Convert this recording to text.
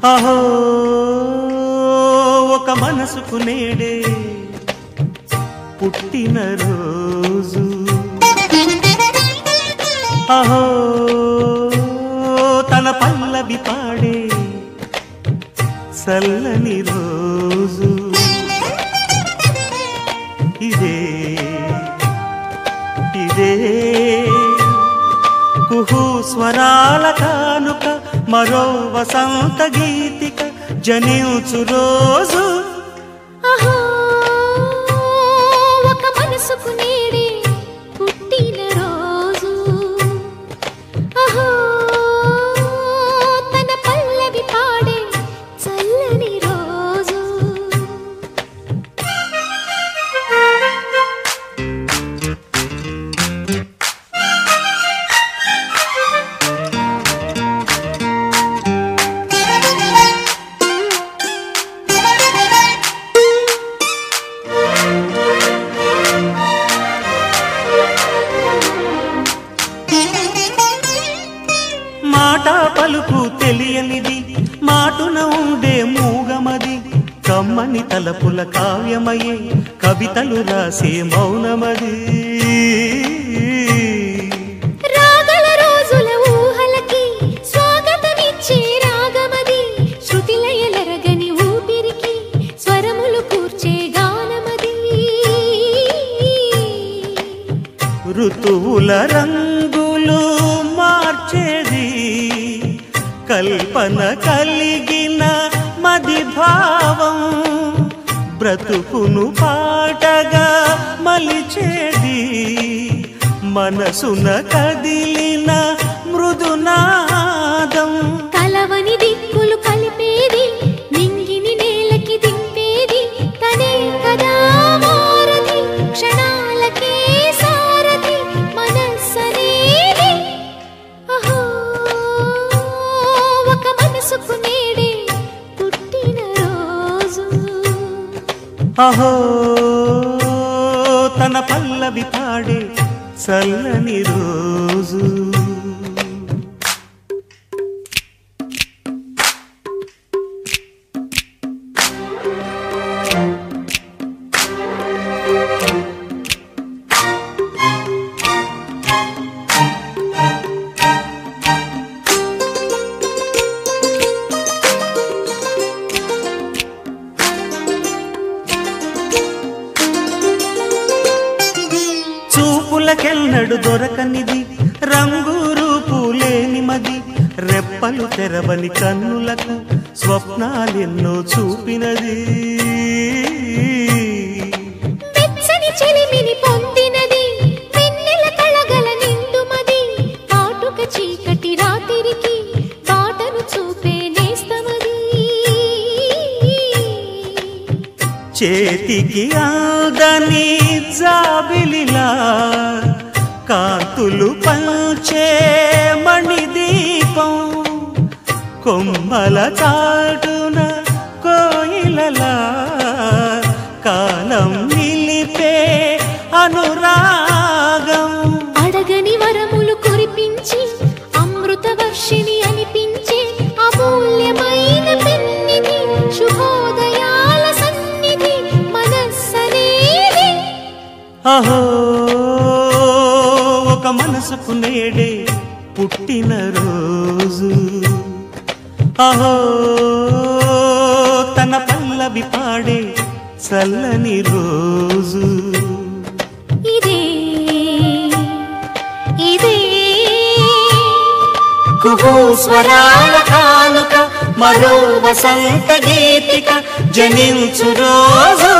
అహో ఒక మనసుకు నేడే పుట్టిన రోజు అహో తన పల్లవి పాడే చల్లని రోజు ఇదే ఇదే కుహు స్వరాల కానుక మరో వసంత గీతిక జనించు రోజు అహో ఒక మనసుకు నేడే పుట్టిన రోజు అహో తన పల్లవి పాడే చల్లని రోజు మాట పలుకు తెలియనిది మాటున ఉండే మూగమది కమ్మని తలపుల కావ్యమయే కవితలు రాసే మౌనమది రాగల రోజుల ఊహలకి స్వాగతమిచ్చే రాగమది శృతిలయలరగని ఊపిరికి స్వరములు కూర్చే గానమది ఋతువుల రంగులు మార్చేది కల్పన కలిగిన మది భావం బ్రతుకును పాటగా మలిచేది మనసున కదిలిన మృదునాదం కలవని దిక్కులు కలిపేది నింగిని నేలకి దింపేది తనే కదా మారది క్షణాలకే సారథి మనస్సనేది అహో ఒక మనసుకు నేడే పుట్టిన రోజు అహో తన పల్లవి పాడే చల్లని రోజు చూపులకెన్నడు దొరకనిది రంగు రూపు లేని మది రెప్పలు తెరవని కన్నులకు స్వప్నాలెన్నో చూపినది వెచ్చని చెలిమిని పొందినది వెన్నెల కళగల నిండుమది కాటుక చీకటి రాత్రికి బాటను చూపే నేస్తమది చేతికి ఆదని జాబిలిలా కాంతులు పంచే మణిదీపం కొమ్మల చాటున కోయిలలా కాలం నిలిపే అనురాగం అడగని వరములు కురిపించి అమృత వర్షిణి అనిపించే అమూల్యమైన పెన్నిధి శుభోదయాల సన్నిధి మనస్సనేది అహో ఒక మనసుకు నేడే పుట్టిన రోజు అహో తన పల్లవి పాడే చల్లని రోజు ఇదే ఇదే కుహు స్వరాల కానుక మరో వసంత గీతిక జనించు రోజు